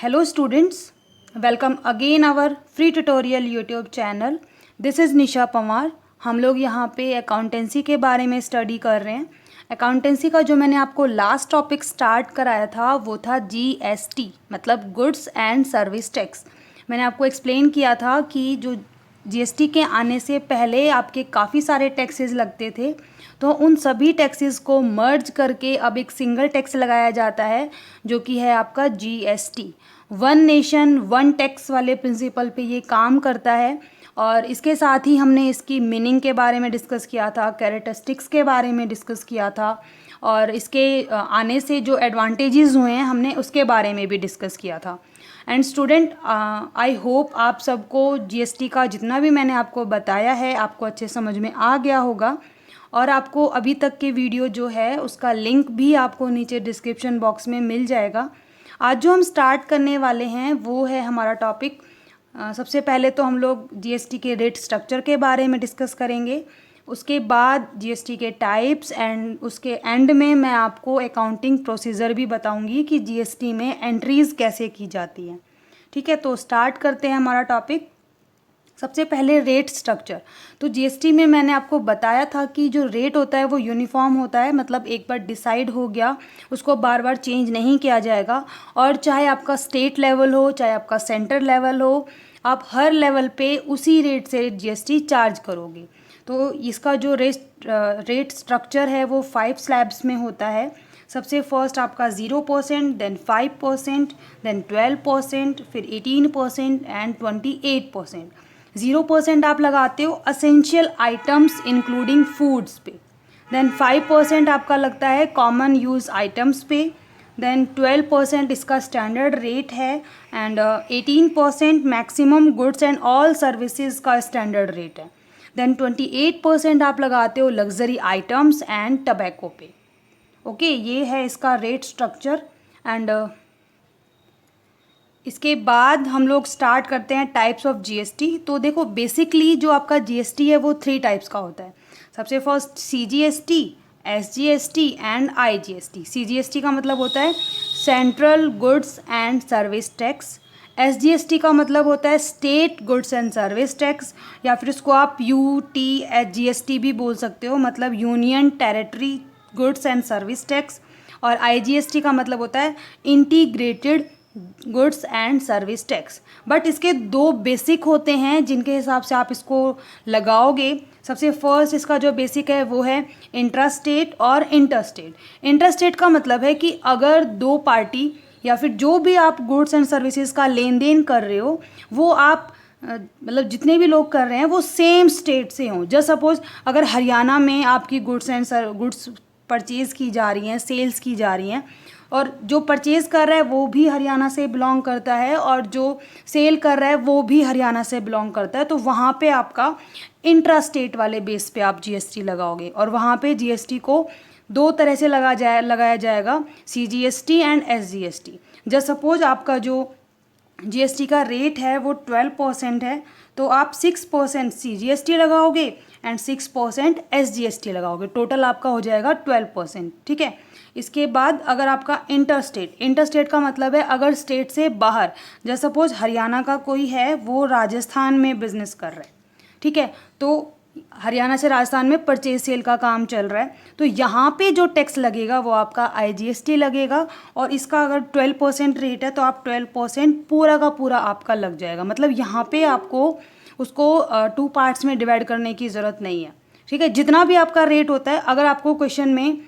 Hello students, welcome again our free tutorial YouTube channel. This is निशा पवार. हम लोग यहाँ पे अकाउंटेंसी के बारे में स्टडी कर रहे हैं. अकाउंटेंसी का जो मैंने आपको लास्ट टॉपिक स्टार्ट कराया था वो था GST मतलब गुड्स एंड सर्विस टैक्स. मैंने आपको एक्सप्लेन किया था कि जो GST के आने से पहले आपके काफ़ी सारे टैक्सेस लगते थे, तो उन सभी टैक्सेस को मर्ज करके अब एक सिंगल टैक्स लगाया जाता है जो कि है आपका GST. One nation one tax वाले प्रिंसिपल पे ये काम करता है. और इसके साथ ही हमने इसकी मीनिंग के बारे में डिस्कस किया था, कैरेक्टरिस्टिक्स के बारे में डिस्कस किया था और इसके आने से जो एडवांटेजेस हुए हैं हमने उसके बारे में भी डिस्कस किया था. एंड स्टूडेंट, आई होप आप सबको GST का जितना भी मैंने आपको बताया है आपको अच्छे समझ में आ गया होगा. और आपको अभी तक के वीडियो जो है उसका लिंक भी आपको नीचे डिस्क्रिप्शन बॉक्स में मिल जाएगा. आज जो हम स्टार्ट करने वाले हैं वो है हमारा टॉपिक. सबसे पहले तो हम लोग GST के रेट स्ट्रक्चर के बारे में डिस्कस करेंगे. उसके बाद GST के टाइप्स एंड उसके एंड में मैं आपको अकाउंटिंग प्रोसीजर भी बताऊंगी कि GST में एंट्रीज़ कैसे की जाती हैं. ठीक है, तो स्टार्ट करते हैं हमारा टॉपिक. सबसे पहले रेट स्ट्रक्चर. तो GST में मैंने आपको बताया था कि जो रेट होता है वो यूनिफॉर्म होता है, मतलब एक बार डिसाइड हो गया उसको बार बार चेंज नहीं किया जाएगा. और चाहे आपका स्टेट लेवल हो चाहे आपका सेंटर लेवल हो, आप हर लेवल पे उसी रेट से GST चार्ज करोगे. तो इसका जो रेट स्ट्रक्चर है वो 5 स्लैब्स में होता है. सबसे फर्स्ट आपका 0%, देन 5%, देन 12%, फिर 18% एंड 28%. 0% आप लगाते हो असेंशियल आइटम्स इंक्लूडिंग फूड्स पे. देन 5% आपका लगता है कॉमन यूज़ आइटम्स पे. देन 12% इसका स्टैंडर्ड रेट है and 18% maximum goods and all services का स्टैंडर्ड रेट है. देन 28% आप लगाते हो लग्जरी आइटम्स एंड टबैको पे. ओके, ये है इसका रेट स्ट्रक्चर. एंड इसके बाद हम लोग स्टार्ट करते हैं टाइप्स ऑफ GST. तो देखो, बेसिकली जो आपका GST है वो 3 टाइप्स का होता है. सबसे first CGST, SGST and IGST. CGST का मतलब होता है central goods and service tax. SGST का मतलब होता है state goods and service tax, या फिर इसको आप UTGST भी बोल सकते हो, मतलब union territory goods and service tax. और IGST का मतलब होता है integrated goods and service tax. But इसके 2 बेसिक होते हैं जिनके हिसाब से आप इसको लगाओगे. सबसे फर्स्ट इसका जो बेसिक है वो है इंट्रास्टेट और इंटरस्टेट. इंटरस्टेट का मतलब है कि अगर 2 पार्टी या फिर जो भी आप गुड्स एंड सर्विसेज का लेन देन कर रहे हो वो आप मतलब जितने भी लोग कर रहे हैं वो सेम स्टेट से हों. जस्ट सपोज अगर हरियाणा में आपकी गुड्स परचेज़ की जा रही हैं, सेल्स की जा रही हैं, और जो परचेज़ कर रहा है वो भी हरियाणा से बिलोंग करता है और जो सेल कर रहा है वो भी हरियाणा से बिलोंग करता है, तो वहाँ पे आपका इंट्रा स्टेट वाले बेस पे आप GST लगाओगे. और वहाँ पे GST को 2 तरह से लगाया जाएगा, CGST and SGST. Just suppose आपका जो GST का रेट है वो 12% है, तो आप 6% CGST लगाओगे एंड 6% SGST लगाओगे. टोटल आपका हो जाएगा 12%. ठीक है. इसके बाद अगर आपका इंटरस्टेट का मतलब है अगर स्टेट से बाहर, जैसे सपोज हरियाणा का कोई है वो राजस्थान में बिजनेस कर रहा है. ठीक है, तो हरियाणा से राजस्थान में परचेज सेल का काम चल रहा है, तो यहाँ पे जो टैक्स लगेगा वो आपका IGST लगेगा. और इसका अगर 12% रेट है तो आप 12% पूरा का पूरा आपका लग जाएगा. मतलब यहाँ पे आपको उसको 2 पार्ट्स में डिवाइड करने की ज़रूरत नहीं है. ठीक है, जितना भी आपका रेट होता है, अगर आपको क्वेश्चन में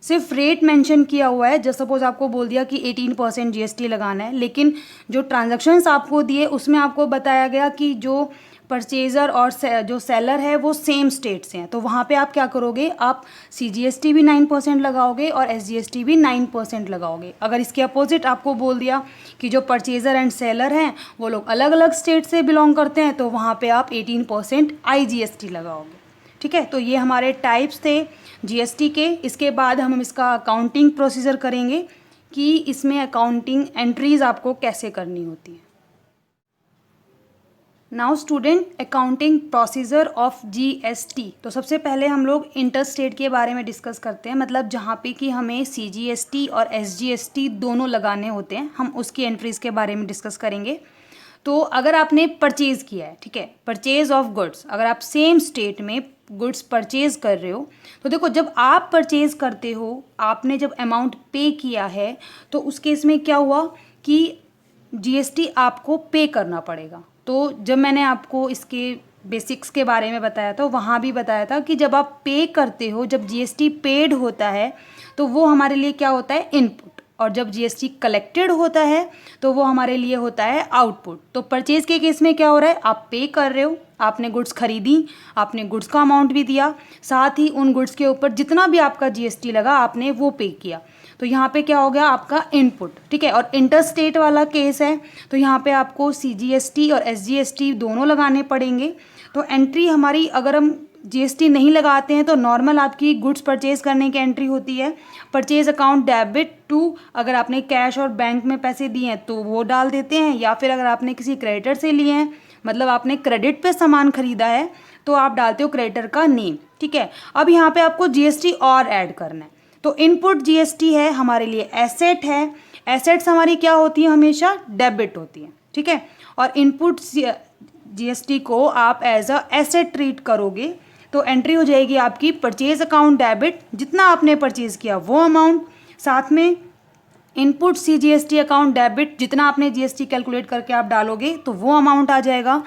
सिर्फ रेट मेंशन किया हुआ है, जस्ट सपोज आपको बोल दिया कि 18% GST लगाना है, लेकिन जो ट्रांजैक्शंस आपको दिए उसमें आपको बताया गया कि जो परचेज़र और जो सेलर है वो सेम स्टेट से हैं, तो वहाँ पे आप क्या करोगे, आप CGST भी 9% लगाओगे और SGST भी 9% लगाओगे. अगर इसके अपोजिट आपको बोल दिया कि जो परचेज़र एंड सेलर हैं वो लोग अलग अलग स्टेट से बिलोंग करते हैं, तो वहाँ पे आप 18% IGST लगाओगे. ठीक है, तो ये हमारे टाइप्स थे GST के. इसके बाद हम इसका अकाउंटिंग प्रोसीजर करेंगे कि इसमें अकाउंटिंग एंट्रीज़ आपको कैसे करनी होती है. Now student, accounting procedure of GST. तो सबसे पहले हम लोग इंटरस्टेट के बारे में डिस्कस करते हैं, मतलब जहाँ पे कि हमें सीजीएसटी और एसजीएसटी दोनों लगाने होते हैं, हम उसकी एंट्रीज़ के बारे में डिस्कस करेंगे। तो अगर आपने परचेज़ किया है, ठीक है, परचेज ऑफ गुड्स, अगर आप सेम स्टेट में गुड्स परचेज कर रहे हो, तो देखो जब आप परचेज करते हो, आपने जब अमाउंट पे किया है, तो उस केस में क्या हुआ कि जीएसटी आपको पे करना पड़ेगा। तो जब मैंने आपको इसके बेसिक्स के बारे में बताया था, वहाँ भी बताया था कि जब आप पे करते हो, जब जीएसटी पेड होता है, तो वो हमारे लिए क्या होता है, इनपुट, और जब जीएसटी कलेक्टेड होता है तो वो हमारे लिए होता है आउटपुट। तो परचेज के केस में क्या हो रहा है, आप पे कर रहे हो, आपने गुड्स खरीदी, आपने गुड्स का अमाउंट भी दिया, साथ ही उन गुड्स के ऊपर जितना भी आपका जीएसटी लगा आपने वो पे किया। तो यहाँ पे क्या हो गया, आपका इनपुट, ठीक है। और इंटरस्टेट वाला केस है, तो यहाँ पे आपको सीजीएसटी और एसजीएसटी दोनों लगाने पड़ेंगे। तो एंट्री हमारी, अगर हम जीएसटी नहीं लगाते हैं तो नॉर्मल आपकी गुड्स परचेज करने की एंट्री होती है, परचेज अकाउंट डेबिट टू, अगर आपने कैश और बैंक में पैसे दिए हैं तो वो डाल देते हैं, या फिर अगर आपने किसी क्रेडिटर से लिए हैं, मतलब आपने क्रेडिट पे सामान खरीदा है, तो आप डालते हो क्रेडिटर का नेम, ठीक है। अब यहाँ पे आपको जीएसटी और ऐड करना है। तो इनपुट जीएसटी है हमारे लिए एसेट है, एसेट्स हमारी क्या होती है, हमेशा डेबिट होती है, ठीक है। और इनपुट जीएसटी को आप एज अ एसेट ट्रीट करोगे, तो एंट्री हो जाएगी आपकी परचेज अकाउंट डेबिट, जितना आपने परचेज किया वो अमाउंट, साथ में इनपुट सीजीएसटी अकाउंट डेबिट, जितना आपने जीएसटी कैलकुलेट करके आप डालोगे तो वो अमाउंट आ जाएगा,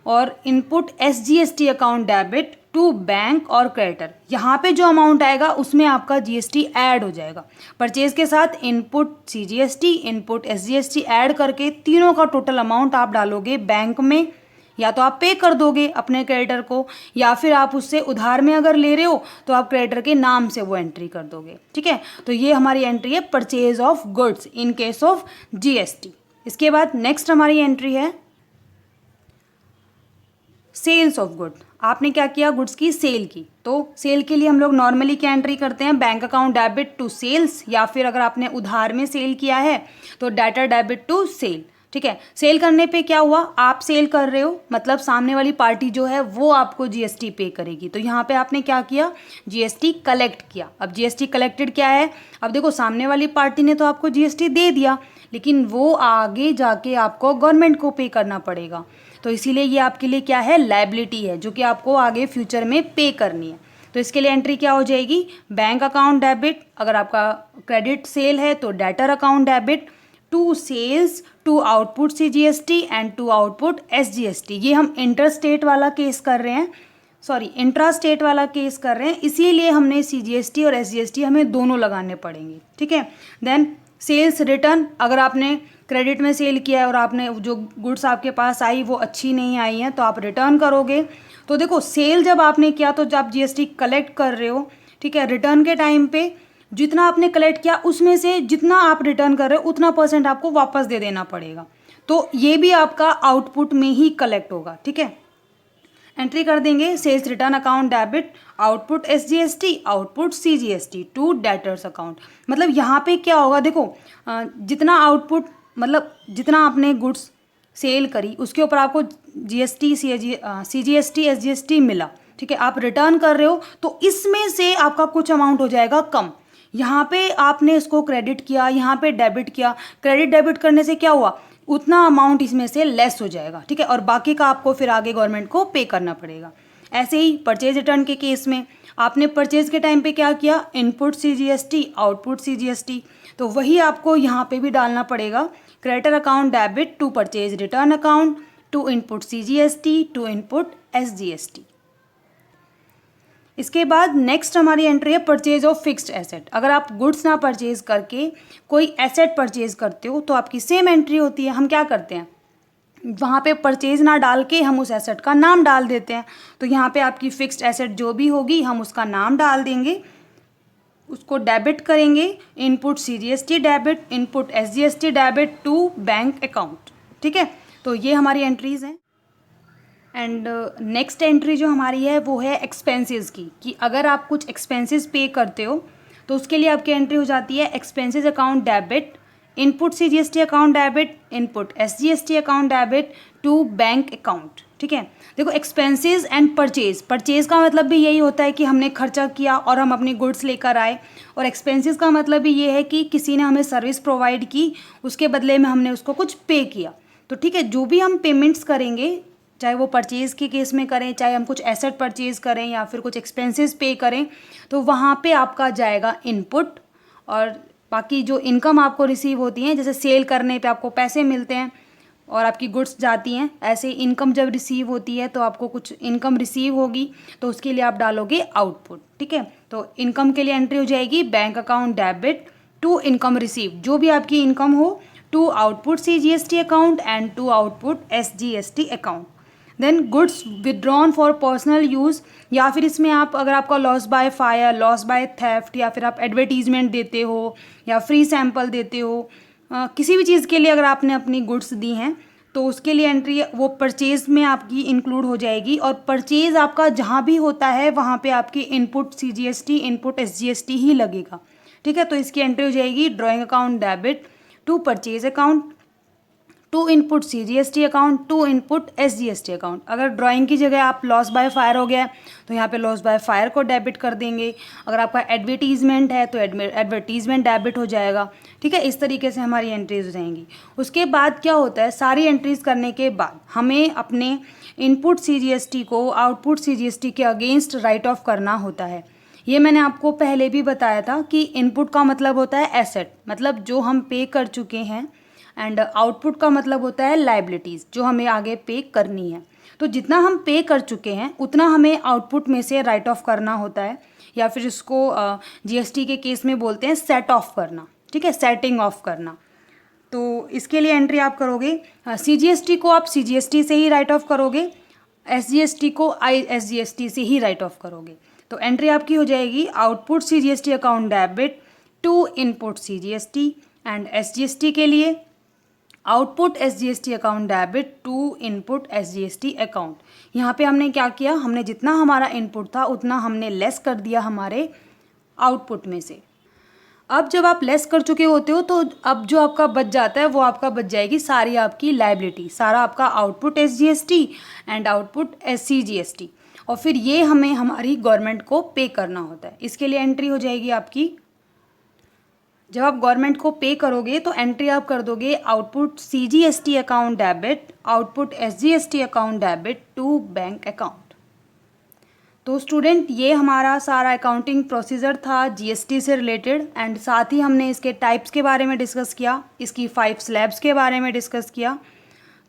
और input SGST account debit to bank और क्रेडिटर, यहाँ पे जो अमाउंट आएगा उसमें आपका जीएसटी ऐड हो जाएगा। परचेज के साथ input CGST, input SGST add करके तीनों का टोटल अमाउंट आप डालोगे बैंक में, या तो आप पे कर दोगे अपने क्रेडिटर को, या फिर आप उससे उधार में अगर ले रहे हो तो आप क्रेडिटर के नाम से वो एंट्री कर दोगे, ठीक है। तो ये हमारी एंट्री है purchase of goods in case of GST. इसके बाद नेक्स्ट हमारी एंट्री है सेल्स ऑफ गुड। आपने क्या किया, गुड्स की सेल की। तो सेल के लिए हम लोग नॉर्मली क्या एंट्री करते हैं, bank account debit to sales, या फिर अगर आपने उधार में सेल किया है तो डेटर डेबिट टू सेल, ठीक है। सेल करने पे क्या हुआ, आप सेल कर रहे हो, मतलब सामने वाली पार्टी जो है वो आपको जीएसटी पे करेगी। तो यहाँ पे आपने क्या किया, जीएसटी कलेक्ट किया। अब जीएसटी कलेक्टेड क्या है, अब देखो सामने वाली पार्टी ने तो आपको जीएसटी दे दिया, लेकिन वो आगे जाके आपको गवर्नमेंट को पे करना पड़ेगा। तो इसीलिए ये आपके लिए क्या है, लायबिलिटी है, जो कि आपको आगे फ्यूचर में पे करनी है। तो इसके लिए एंट्री क्या हो जाएगी, बैंक अकाउंट डेबिट, अगर आपका क्रेडिट सेल है तो debtor account debit to sales to output CGST and to output SGST. ये हम इंटरस्टेट वाला केस कर रहे हैं, सॉरी इंट्रास्टेट वाला केस कर रहे हैं, इसीलिए हमने सीजीएसटी और एसजीएसटी हमें दोनों लगाने पड़ेंगे, ठीक है। देन सेल्स रिटर्न, अगर आपने क्रेडिट में सेल किया है और आपने जो गुड्स आपके पास आई वो अच्छी नहीं आई हैं तो आप रिटर्न करोगे। तो देखो सेल जब आपने किया तो जब जीएसटी कलेक्ट कर रहे हो, ठीक है, रिटर्न के टाइम पे जितना आपने कलेक्ट किया उसमें से जितना आप रिटर्न कर रहे हो उतना % आपको वापस दे देना पड़ेगा। तो ये भी आपका आउटपुट में ही कलेक्ट होगा, ठीक है। एंट्री कर देंगे sales return account debit output SGST output CGST to debtors account. मतलब यहाँ पे क्या होगा, देखो जितना आउटपुट, मतलब जितना आपने गुड्स सेल करी उसके ऊपर आपको जीएसटी सीजीएसटी एसजीएसटी मिला, ठीक है, आप रिटर्न कर रहे हो तो इसमें से आपका कुछ अमाउंट हो जाएगा कम। यहाँ पे आपने इसको क्रेडिट किया, यहाँ पे डेबिट किया, क्रेडिट डेबिट करने से क्या हुआ, उतना अमाउंट इसमें से लेस हो जाएगा, ठीक है, और बाकी का आपको फिर आगे गवर्नमेंट को पे करना पड़ेगा। ऐसे ही परचेज रिटर्न के केस में आपने परचेज के टाइम पे क्या किया, इनपुट सीजीएसटी आउटपुट सीजीएसटी, तो वही आपको यहाँ पे भी डालना पड़ेगा, creditor account debit to purchase return account to input CGST to input SGST. इसके बाद नेक्स्ट हमारी एंट्री है परचेज ऑफ फिक्स्ड एसेट। अगर आप गुड्स ना परचेज करके कोई एसेट परचेज करते हो तो आपकी सेम एंट्री होती है। हम क्या करते हैं, वहाँ पे परचेज ना डाल के हम उस एसेट का नाम डाल देते हैं। तो यहाँ पे आपकी फिक्स्ड एसेट जो भी होगी हम उसका नाम डाल देंगे, उसको डेबिट करेंगे, input CGST debit input SGST debit to bank account, ठीक है। तो ये हमारी एंट्रीज हैं। एंड नेक्स्ट एंट्री जो हमारी है वो है एक्सपेंसेस की, कि अगर आप कुछ एक्सपेंसेस पे करते हो तो उसके लिए आपकी एंट्री हो जाती है expenses account debit input CGST account debit input SGST account debit to bank account, ठीक है। देखो एक्सपेंसेस एंड परचेज, परचेज का मतलब भी यही होता है कि हमने खर्चा किया और हम अपनी गुड्स लेकर आए, और एक्सपेंसेस का मतलब भी ये है कि किसी ने हमें सर्विस प्रोवाइड की, उसके बदले में हमने उसको कुछ पे किया। तो ठीक है, जो भी हम पेमेंट्स करेंगे, चाहे वो परचेज़ के केस में करें, चाहे हम कुछ एसेट परचेज़ करें या फिर कुछ एक्सपेंसेस पे करें, तो वहाँ पे आपका जाएगा इनपुट। और बाकी जो इनकम आपको रिसीव होती हैं, जैसे सेल करने पे आपको पैसे मिलते हैं और आपकी गुड्स जाती हैं, ऐसे इनकम जब रिसीव होती है तो आपको कुछ इनकम रिसीव होगी, तो उसके लिए आप डालोगे आउटपुट। ठीक है, तो इनकम के लिए एंट्री हो जाएगी bank account debit to income receive, जो भी आपकी इनकम हो, to output CGST account and to output SGST account. Then goods withdrawn for personal use, या फिर इसमें आप अगर आपका loss by fire, loss by theft, या फिर आप एडवर्टीजमेंट देते हो या फ्री सैंपल देते हो, किसी भी चीज़ के लिए अगर आपने अपनी गुड्स दी हैं तो उसके लिए एंट्री वो परचेज़ में आपकी इंक्लूड हो जाएगी। और परचेज़ आपका जहाँ भी होता है वहाँ पे आपकी इनपुट CGST, इनपुट SGST ही लगेगा। ठीक है, तो इसकी एंट्री हो जाएगी drawing account debit to purchase account to input CGST account to input SGST account. अगर ड्राइंग की जगह आप लॉस बाय फायर हो गया तो यहाँ पे लॉस बाय फायर को डेबिट कर देंगे। अगर आपका एडवर्टीजमेंट है तो एडवर्टीजमेंट डेबिट हो जाएगा। ठीक है, इस तरीके से हमारी एंट्रीज हो जाएंगी। उसके बाद क्या होता है, सारी एंट्रीज करने के बाद हमें अपने इनपुट CGST को आउटपुट CGST के अगेंस्ट राइट ऑफ करना होता है। ये मैंने आपको पहले भी बताया था कि इनपुट का मतलब होता है एसेट, मतलब जो हम पे कर चुके हैं, एंड आउटपुट का मतलब होता है लाइबिलिटीज़, जो हमें आगे पे करनी है। तो जितना हम पे कर चुके हैं उतना हमें आउटपुट में से राइट ऑफ करना होता है, या फिर इसको GST के केस में बोलते हैं सेट ऑफ करना। ठीक है, सेटिंग ऑफ करना। तो इसके लिए एंट्री आप करोगे, CGST को आप CGST से ही राइट ऑफ करोगे, SGST को SGST से ही राइट ऑफ करोगे। तो एंट्री आपकी हो जाएगी output CGST account debit to input CGST, and SGST के लिए output SGST account debit to input SGST account. यहाँ पे हमने क्या किया, हमने जितना हमारा इनपुट था उतना हमने लेस कर दिया हमारे आउटपुट में से। अब जब आप लेस कर चुके होते हो तो अब जो आपका बच जाता है वो आपका बच जाएगी सारी आपकी लाइबिलिटी, सारा आपका output SGST and output CGST, और फिर ये हमें हमारी गवर्नमेंट को पे करना होता है। इसके लिए एंट्री हो जाएगी आपकी, जब आप गवर्नमेंट को पे करोगे तो एंट्री आप कर दोगे output CGST account debit, output SGST account debit to bank account. तो स्टूडेंट, ये हमारा सारा अकाउंटिंग प्रोसीजर था GST से रिलेटेड, एंड साथ ही हमने इसके टाइप्स के बारे में डिस्कस किया, इसकी 5 स्लैब्स के बारे में डिस्कस किया।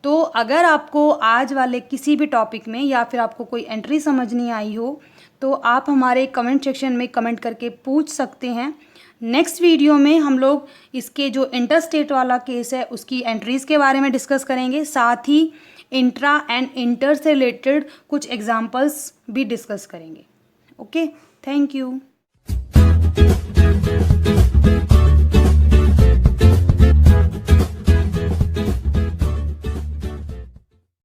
तो अगर आपको आज वाले किसी भी टॉपिक में या फिर आपको कोई एंट्री समझ नहीं आई हो तो आप हमारे कमेंट सेक्शन में कमेंट करके पूछ सकते हैं। नेक्स्ट वीडियो में हम लोग इसके जो इंटरस्टेट वाला केस है उसकी एंट्रीज़ के बारे में डिस्कस करेंगे, साथ ही इंट्रा एंड इंटर से रिलेटेड कुछ एग्जांपल्स भी डिस्कस करेंगे। Okay, thank you.